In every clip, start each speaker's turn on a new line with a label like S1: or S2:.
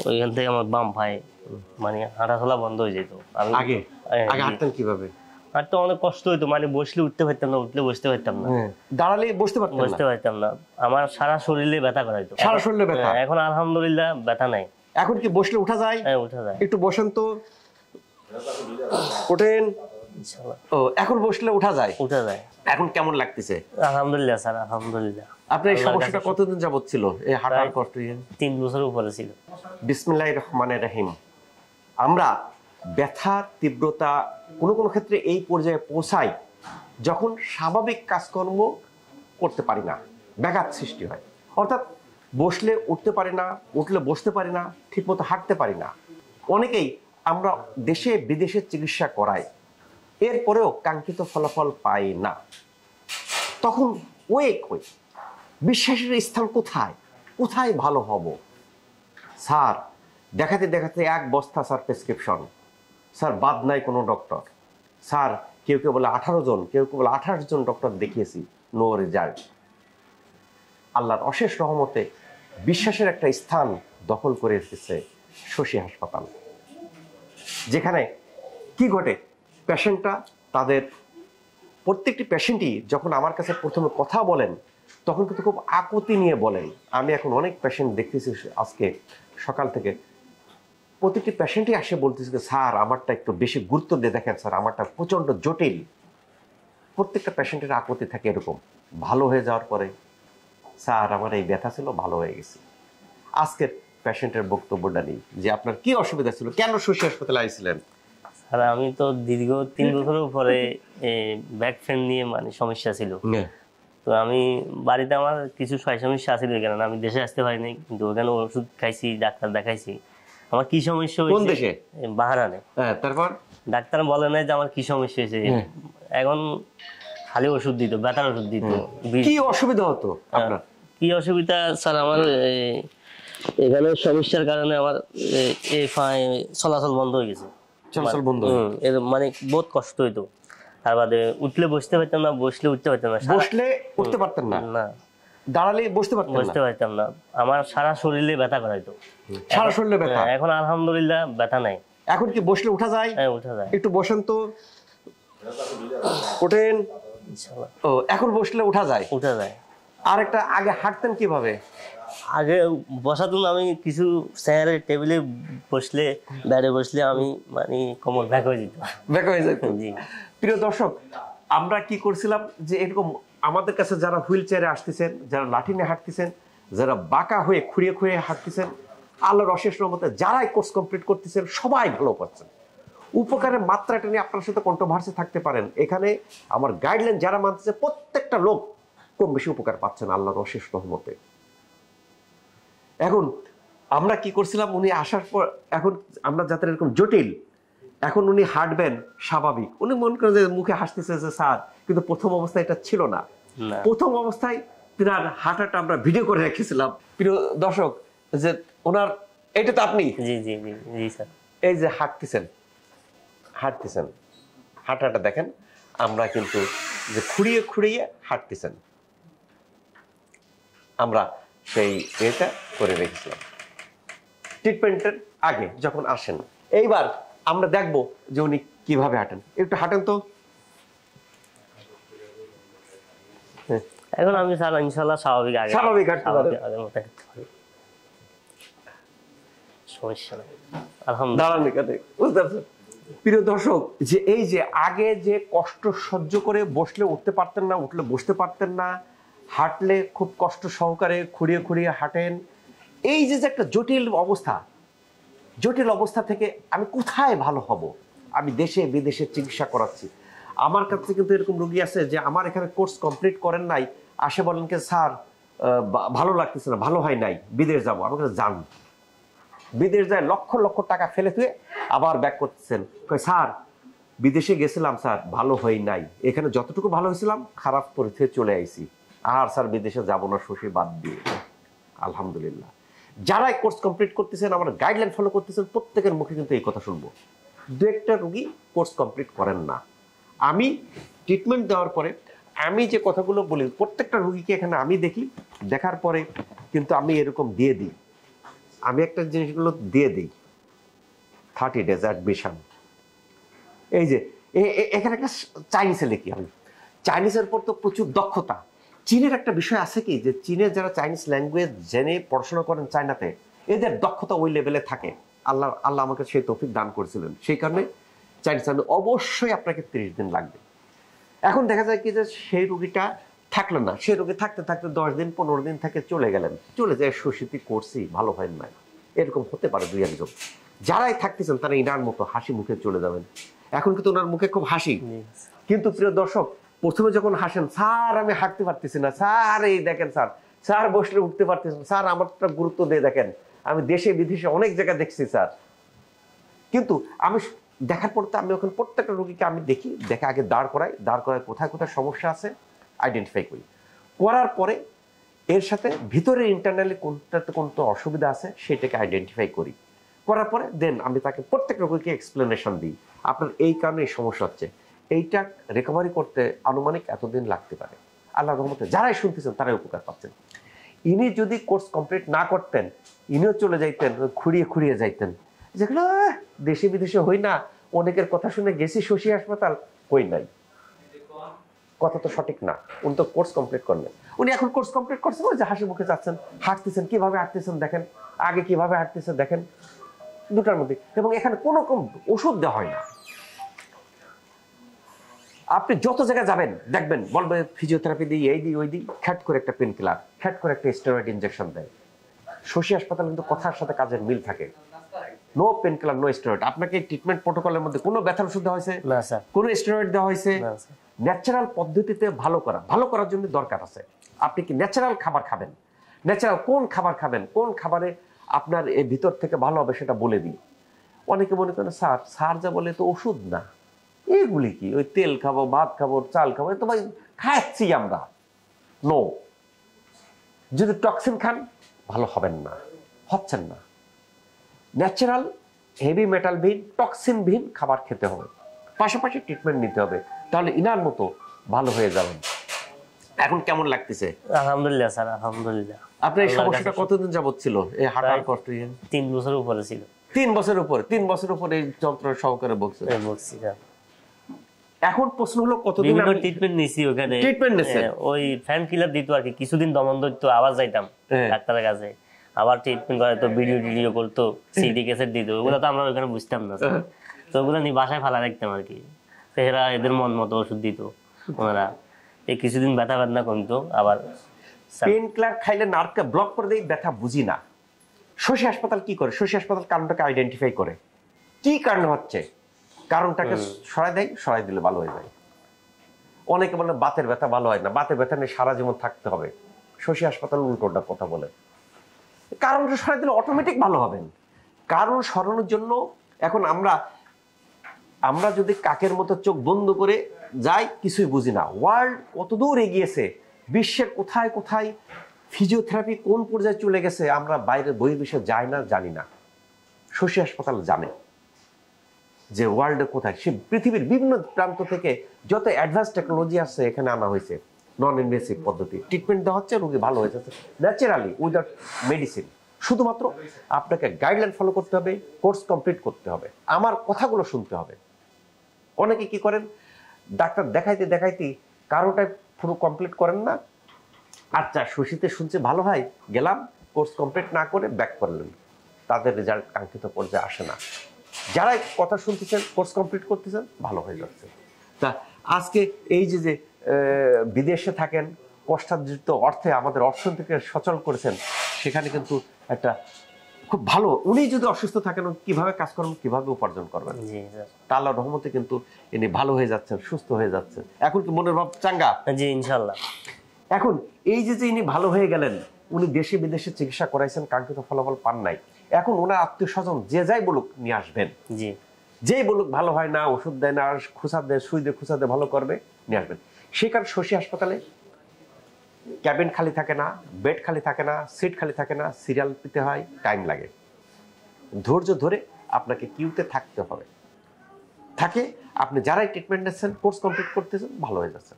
S1: ওইখান থেকে আমার বাম পায়ে মানে হাঁটাচলা বন্ধ হয়ে যেত। আমি
S2: আগে হাঁটতেন কিভাবে?
S1: হাঁটতে অনেক কষ্ট হইতো, মানে বসলে উঠতে পারতাম না, উঠলে বসতে পারতাম না,
S2: দাঁড়ালে বসতে
S1: পারতাম না। আমার সারা শরীরে ব্যথা করাইতো।
S2: সারা শরীরে ব্যথা?
S1: এখন আলহামদুলিল্লাহ ব্যথা নাই।
S2: এখন কি বসলে উঠা যায়?
S1: হ্যাঁ, উঠা যায়।
S2: একটু বসেন তো, ওঠেন। ও, এখন বসলে উঠা যায়? উঠা যায়। এখন কেমন লাগতেছে?
S1: আলহামদুলিল্লাহ স্যার, আলহামদুলিল্লাহ।
S2: আপনার এই সমস্যাটা কতদিন যাবত ছিল, এই হাঁটার কষ্ট?
S1: 3 বছরের উপরে ছিল।
S2: বিসমিল্লাহির রহমানির রহিম। আমরা ব্যথার তীব্রতা কোনো কোনো ক্ষেত্রে এই পর্যায়ে পৌঁছাই যখন স্বাভাবিক কাজকর্ম করতে পারি না, ব্যাঘাত সৃষ্টি হয়। অর্থাৎ বসলে উঠতে পারি না, উঠলে বসতে পারি না, ঠিকমতো হাঁটতে পারি না। অনেকেই আমরা দেশে বিদেশে চিকিৎসা করাই, এরপরেও কাঙ্ক্ষিত ফলাফল পাই না। তখন ওই বিশ্বাসের স্থান কোথায়? কোথায় ভালো হব? স্যার দেখাতে দেখাতে 1 বস্তা স্যার প্রেসক্রিপশন, স্যার বাদ নাই কোনো ডক্টর। স্যার কেউ কেউ বলে 18 জন, কেউ কেউ বলে 28 জন ডক্টর দেখিয়েছি, নো রেজাল্ট। আল্লাহর অশেষ রহমতে বিশ্বাসের একটা স্থান দখল করে এসেছে শশী হাসপাতাল, যেখানে কি ঘটে, পেশেন্টরা তাদের প্রত্যেকটি পেশেন্টই যখন আমার কাছে প্রথমে কথা বলেন তখন কিন্তু খুব আকুতি নিয়ে বলেন। আমি এখন অনেক পেশেন্ট দেখতেছি আজকে সকাল থেকে, প্রতিটি পেশেন্টই আসে বলতেছে স্যার আমারটা একটু বেশি গুরুত্ব দিয়ে দেখেন স্যার, আমারটা প্রচণ্ড জটিল। প্রত্যেকটা পেশেন্টের আকুতি থাকে এরকম, ভালো হয়ে যাওয়ার পরে স্যার আমার এই ব্যথা ছিল, ভালো হয়ে গেছে। আজকের পেশেন্টের বক্তব্যটা নেই যে আপনার কি অসুবিধা ছিল, কেন শশী হাসপাতালে আইছিলেন?
S1: স্যার আমি তো দীর্ঘ 3 বছরের উপরে ব্যাক পেইন নিয়ে মানে সমস্যা ছিল। তো আমি বাড়িতে আমার কিছু সমস্যা ছিল, কারণ আমি দেশে আসতে পারিনি, কিন্তু ওখানে ওষুধ খাইছি, ডাক্তার দেখাইছি। আমার কি সমস্যা হয়েছে?
S2: কোন দেশে?
S1: বাহারানে।
S2: তারপর
S1: ডাক্তার বলে নাই যে আমার কি সমস্যা হয়েছে, এখন খালি ওষুধ দিত, ব্যথার ওষুধ দিত।
S2: কি অসুবিধা হতো আপনার?
S1: কি অসুবিধা স্যার, আমার এখানে সমস্যার কারণে আমার চলাচল বন্ধ হয়ে গেছে।
S2: চলাচল বন্ধ,
S1: মানে বহুত কষ্ট হইতো। আর বাদে উঠলে বসতে পারতাম না, বসলে উঠতে পারতাম না।
S2: বসলে উঠতে পারতেন না,
S1: না
S2: দাঁড়ালে বসতে পারতাম না।
S1: আমার সারা শরীরে ব্যথা করাইতো।
S2: সারা শরীরে ব্যথা?
S1: এখন আলহামদুলিল্লাহ ব্যথা নাই।
S2: এখন কি বসলে উঠা যায়?
S1: হ্যাঁ, উঠা যায়।
S2: একটু বসেন তো, ওঠেন। ও, এখন বসলে উঠা যায়?
S1: উঠা যায়।
S2: আর একটা, আগে হাঁটতেন কিভাবে?
S1: আগে বসাতুন আমি কিছু চেয়ারে টেবিলে বসলে, বেডে বসলে আমি মানে কোমর ব্যাক হয়ে যেত। জি
S2: প্রিয় দর্শক, আমরা কি করছিলাম যে এরকম আমাদের কাছে যারা হুইল চেয়ারে আসতেছেন, যারা লাঠি নিয়ে হাঁটতেছেন, যারা বাঁকা হয়ে খুঁড়িয়ে খুঁড়িয়ে হাঁটতেছেন, আল্লাহর অশেষ রহমতে যারাই কোর্স কমপ্লিট করতেছেন সবাই ভালো করছেন। উপকারের মাত্রাটা নিয়ে আপনার সাথে কন্ট্রোভার্সি থাকতে পারেন, এখানে আমার গাইডলাইন যারা মানতেছে প্রত্যেকটা লোক কম বেশি উপকার পাচ্ছেন আল্লাহর অশেষ রহমতে। এখন আমরা কি করছিলাম, উনি আসার পর এখন আমরা যাদের এরকম জটিল, এখন উনি হাঁটবেন স্বাভাবিক, উনি মনে করেন যে মুখে হাসতেছে যে স্যার, কিন্তু প্রথম অবস্থায় এটা ছিল না। প্রথম অবস্থায় তিনার হাঁটাটা আমরা ভিডিও করে রেখেছিলাম। প্রিয় দর্শক, যে ওনার এটা তো আপনি,
S1: জি জি জি জি স্যার,
S2: এই যে হাঁটতেছেন হাঁটাটা দেখেন, আমরা কিন্তু যে খুঁড়িয়ে খুঁড়িয়ে হাঁটতেছেন, আমরা সেই এটা করে রেখেছিলাম ট্রিটমেন্টের আগে যখন আসেন। এইবার আমরা দেখবো যে উনি কিভাবে হাঁটেন, একটু হাঁটেন তো।
S1: এখন আমি স্যার ইনশাআল্লাহ স্বাভাবিক
S2: হাঁটতে পারি,
S1: সমস্যা নেই আলহামদুলিল্লাহ।
S2: বুঝতে পারছেন প্রিয় দর্শক, যে এই যে আগে যে কষ্ট সহ্য করে বসলে উঠতে পারতেন না, উঠলে বসতে পারতেন না, হাঁটলে খুব কষ্ট সহকারে খুঁড়িয়ে খুঁড়িয়ে হাঁটেন, এই যে একটা জটিল অবস্থা থেকে আমি কোথায় ভালো হব, আমি দেশে বিদেশে চিকিৎসা করাচ্ছি। আমার কাছে কিন্তু এরকম রোগী আছে যে আমার এখানে কোর্স কমপ্লিট করেন নাই, আসে বলেন কি স্যার ভালো লাগতেছে না, ভালো হয় নাই, বিদেশ যাবো। আমার কাছে যান, বিদেশ যায় লক্ষ লক্ষ টাকা ফেলে তুই আবার ব্যাক করতেছেন, স্যার বিদেশে গেছিলাম স্যার ভালো হয় নাই, এখানে যতটুকু ভালো হয়েছিলাম খারাপ পরিস্থিতি চলে আইছি, আর স্যার বিদেশে যাবো না, শশী বাদ দিয়ে। আলহামদুলিল্লাহ, যারা কোর্স কমপ্লিট করতেছেন, আমার গাইডলাইন ফলো করতেছেন, প্রত্যেকের মুখে কিন্তু এই কথা শুনবো। 2-1টা রোগী কোর্স কমপ্লিট করেন না। আমি ট্রিটমেন্ট দেওয়ার পরে আমি যে কথাগুলো বলি প্রত্যেকটা রোগীকে এখানে আমি দেখি, দেখার পরে কিন্তু আমি এরকম দিয়ে দিই। আমি একটা জিনিসগুলো দিয়ে দিই, 30 days অ্যাডমিশন। এই যে এখানে একটা চাইনিজে লিখি আমি, চাইনিজের পর তো প্রচুর দক্ষতা। চীনের একটা বিষয় আছে কি, যে চীনের যারা চাইনিজ ল্যাঙ্গুয়েজ জেনে পড়াশোনা করেন চায়নাতে, এদের দক্ষতা ওই লেভেলে থাকে। আল্লাহ আমাকে সেই তৌফিক দান করেছিলেন, সেই কারণে চাইনিজ অবশ্যই আপনাকে 30 দিন লাগবে। এখন দেখা যায় কি যে সেই রোগীটা থাকলো না, সেই রোগী থাকতে থাকতে 10 দিন 15 দিন থেকে চলে গেলেন, চলে যায় সুস্থিতি করছি ভালো হয় না, এরকম হতে পারে 2-1 জন। যারাই থাকতেছেন তারা ইনার মতো হাসি মুখে চলে যাবেন। এখন কিন্তু ওনার মুখে খুব হাসি, কিন্তু প্রিয় দর্শক প্রথমে যখন হাসেন, স্যার আমি হাঁটতে পারতেছি না, স্যার এই দেখেন স্যার, স্যার বসলে উঠতে পারতেছি না, স্যার আমারটা গুরুত্ব দিয়ে দেখেন, আমি দেশে বিদেশে অনেক জায়গায় দেখছি স্যার। কিন্তু আমি দেখার পর তো আমি ওখানে প্রত্যেকটা রোগীকে আমি দেখি, দেখে আগে দাঁড় করাই কোথায় কোথায় সমস্যা আছে আইডেন্টিফাই করি, করার পরে এর সাথে ভিতরে ইন্টারনালি কোনটা অসুবিধা আছে সেটাকে আইডেন্টিফাই করি, করার পরে দেন আমি তাকে প্রত্যেক রোগীকে এক্সপ্লেনেশন দিই, আপনার এই কারণে এই সমস্যা হচ্ছে, এইটা রিকভারি করতে আনুমানিক এতদিন লাগতে পারে। আল্লাহর রহমতে যারাই শুনতেছেন তারাই উপকার পাচ্ছেন। ইনি যদি কোর্স কমপ্লিট না করতেন, ইনিও চলে যাইতেন, খুঁড়িয়ে যাইতেন, যেগুলো দেশে বিদেশে হই না, অনেকের কথা শুনে গেছি শশী হাসপাতাল, হই নাই, কথা তো সঠিক না। উনি তো কোর্স কমপ্লিট করলেন, উনি এখন কোর্স কমপ্লিট করছেন, ওই যে হাসি মুখে যাচ্ছেন, হাঁটতেছেন, কিভাবে হাঁটতেছেন দেখেন, আগে কিভাবে হাঁটতেছেন দেখেন, দুটার মধ্যে। এবং এখানে কোনো রকম ওষুধ দেওয়া হয় না। আপনি যত জায়গায় যাবেন দেখবেন বলবে ফিজিওথেরাপি দিই, এই দিই, ওই দিই, খ্যাট করে একটা পেন কিলার, খ্যাট করে একটা স্টেরয়েড ইনজেকশন দেয়। শশী হাসপাতাল কিন্তু কথার সাথে কাজের মিল থাকে। No painkiller, no steroid. আপনাকে ট্রিটমেন্ট প্রোটোকলের মধ্যে কোনো ব্যথার ওষুধ দেওয়া হয়েছে
S1: না স্যার,
S2: কোনো স্টেরয়েড দেওয়া হয়েছে? ন্যাচারাল পদ্ধতিতে ভালো করার জন্য দরকার আছে। আপনি কি ন্যাচারাল খাবার খাবেন, ন্যাচারাল কোন খাবার খাবেন, কোন খাবারে আপনার এই ভিতর থেকে ভালো হবে সেটা বলে দিই। অনেকে মনে করেন স্যার যা বলে তো ওষুধ না, এগুলি কি ওই তেল খাবো, ভাত খাবো, চাল খাবো, তো ভাই খাচ্ছি আমরা। নো, যদি টক্সিন খান ভালো হবেন না, হচ্ছেন না। ন্যাচারাল হেভি মেটাল বিহীন, টক্সিন বিহীন খাবার খেতে হবে, পাশাপাশি ট্রিটমেন্ট নিতে হবে, তাহলে ইনার মতো ভালো হয়ে যাবেন। এখন কেমন লাগতেছে?
S1: আলহামদুলিল্লাহ স্যার, আলহামদুলিল্লাহ।
S2: আপনার এই সমস্যাটা কতদিন যাবত ছিল? এই হাঁটার কষ্ট
S1: 3 বছরের উপরে ছিল।
S2: 3 বছর উপরে এই যন্ত্র সহকারে বলছি। এখন প্রশ্ন হলো কতদিন
S1: বিভিন্ন ট্রিটমেন্ট নিছি ওখানে,
S2: ট্রিটমেন্ট নিছেন?
S1: ওই ফ্যান কিলার দিত আর কি, কিছুদিন দমন ধরতো, আবার যাইতাম ডাক্তারের কাছে, আবার ট্রিটমেন্ট করে, তো ভিডিও করতো, সিডি ক্যাসেট দিত, ওগুলো তো আমরা ওখানে বুঝতাম না, তো ওগুলো নিয়ে বাসায় ফালা রাখতাম আর কি। তো এরা এদের মন মতো ওষুধ দিত ওনারা, এই কিছুদিন ব্যথা বেদনা কমতো, আবার
S2: পেন কিলার খাইলে নার্ভকে ব্লক করে দেয়, ব্যথা বুঝি না। শশী হাসপাতাল কি করে? শশী হাসপাতাল কারণটাকে আইডেন্টিফাই করে, কি কারণে হচ্ছে, কারণটাকে সরাই দিলে ভালো হয়ে যায়। অনেকে বলে বাতের ব্যথা ভালো হয় না, বাতের ব্যথা নিয়ে সারা জীবন থাকতে হবে। শশী হাসপাতাল উল্টোটা কথা বলে, কারণটা সরাই দিলে অটোমেটিক ভালো হবেন। কারণ সরানোর জন্য এখন আমরা যদি কাকের মতো চোখ বন্ধ করে যাই, কিছুই বুঝি না। ওয়ার্ল্ড কত দূর এগিয়েছে, বিশ্বের কোথায় কোথায় ফিজিওথেরাপি কোন পর্যায়ে চলে গেছে, আমরা বাইরে বহির্বিশ্বে যাই না, জানি না। শশী হাসপাতাল জানে যে ওয়ার্ল্ডে কোথায়, সে পৃথিবীর বিভিন্ন প্রান্ত থেকে যত অ্যাডভান্স টেকনোলজি আছে এখানে আনা হয়েছে, নন ইনভেসিভ পদ্ধতি ট্রিটমেন্ট দেওয়া হচ্ছে, রোগী ভালো হয়ে যাচ্ছে ন্যাচারালি উইদাউট মেডিসিন। শুধুমাত্র আপনাকে গাইডলাইন ফলো করতে হবে, কোর্স কমপ্লিট করতে হবে, আমার কথাগুলো শুনতে হবে। অনেকে কি করেন, ডাক্তার দেখাইতে কারোটাই পুরো কমপ্লিট করেন না, আচ্ছা শশীতে শুনছে ভালো হয়, গেলাম, কোর্স কমপ্লিট না করে ব্যাক করলেন, তাদের রেজাল্ট কাঙ্ক্ষিত পর্যায়ে আসে না। যারা কথা শুনতেছেন, কোর্স কমপ্লিট করতেছেন, ভালো হয়ে যাচ্ছে। তা আজকে এই যে বিদেশে থাকেন, কষ্টার্জিত অর্থে আমাদের অর্থনীতিকে সচল করেছেন, সেখানে কিন্তু একটা খুব ভালো, উনি যদি অসুস্থ থাকেন কিভাবে কাজ করবেন, কিভাবে উপার্জন করবেন, তা আল্লাহর রহমতে কিন্তু ইনি ভালো হয়ে যাচ্ছেন, সুস্থ হয়ে যাচ্ছেন। এখন কি মনের ভাব চাঙ্গা?
S1: জি ইনশাআল্লাহ।
S2: এখন এই যে ইনি ভালো হয়ে গেলেন, উনি দেশে বিদেশে চিকিৎসা করাইছেন, কাঙ্ক্ষিত ফলাফল পান নাই, এখন ওনার আত্মীয় স্বজন যে যাই বলুক নিয়ে আসবেন,
S1: জি
S2: যেই বলুক ভালো হয় না, ওষুধ দেয় না, খুঁচা দেয়, সুই দিয়ে খুঁচা দিয়ে ভালো করবে, নিয়ে আসবেন। সে কারণে শশী হাসপাতালে ক্যাবিন খালি থাকে না, বেড খালি থাকে না, সিট খালি থাকে না, সিরিয়াল পেতে হয়, টাইম লাগে। ধৈর্য ধরে আপনাকে কিউতে থাকতে হবে, থাকে আপনি যারাই ট্রিটমেন্ট নিচ্ছেন, কোর্স কমপ্লিট করতেছেন, ভালো হয়ে যাচ্ছেন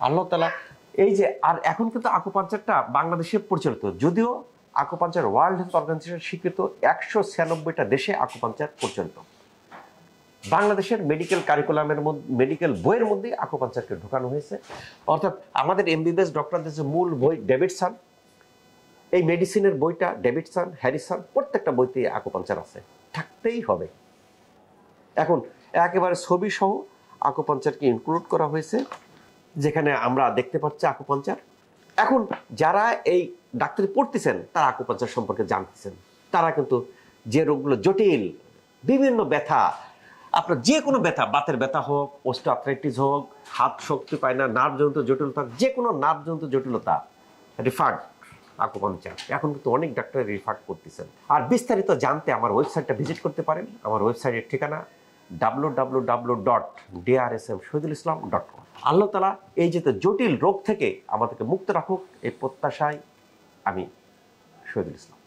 S2: আল্লাহ তাআলা। এই যে আর এখন কিন্তু আকুপাঞ্চারটা বাংলাদেশে প্রচলিত, যদিও আকুপাঞ্চার ওয়ার্ল্ড হেলথ অর্গানাইজেশন স্বীকৃত 196টা দেশে আকুপাঞ্চার পর্যন্ত। বাংলাদেশের মেডিকেল কারিকুলামের মধ্যে, মেডিকেল বইয়ের মধ্যে আকুপাঞ্চারকে ঢোকানো হয়েছে। অর্থাৎ আমাদের এমবিবিএস ডক্টরদের যে মূল বই ডেভিডসন, এই মেডিসিনের বইটা ডেভিডসন, হ্যারিসন, প্রত্যেকটা বইতে আকুপাঞ্চার আছে, থাকতেই হবে। এখন একেবারে ছবি সহ আকুপাঞ্চারকে ইনক্লুড করা হয়েছে, যেখানে আমরা দেখতে পাচ্ছি আকুপাঞ্চার। এখন যারা এই ডাক্তারি পড়তেছেন তারা আকুপাঞ্চার সম্পর্কে জানতেছেন, তারা কিন্তু যে রোগগুলো জটিল, বিভিন্ন ব্যথা, আপনার যে কোনো ব্যথা, বাতের ব্যথা হোক, অস্টিওআর্থ্রাইটিস হোক, হাত শক্তি পায় না, নার্ভজনিত জটিলতা, যে কোনো নার্ভজনিত জটিলতা, রিফার্ড আকুপাঞ্চার এখন কিন্তু অনেক ডাক্তার রিফার করতেছেন। আর বিস্তারিত জানতে আমার ওয়েবসাইটটা ভিজিট করতে পারেন। আমার ওয়েবসাইটের ঠিকানা www.drsmshahidul-islam.com। আল্লাহ তাআলা এই যে জটিল রোগ থেকে আমাদেরকে মুক্ত রাখুক, এই প্রত্যাশায় আমি শহীদুল ইসলাম।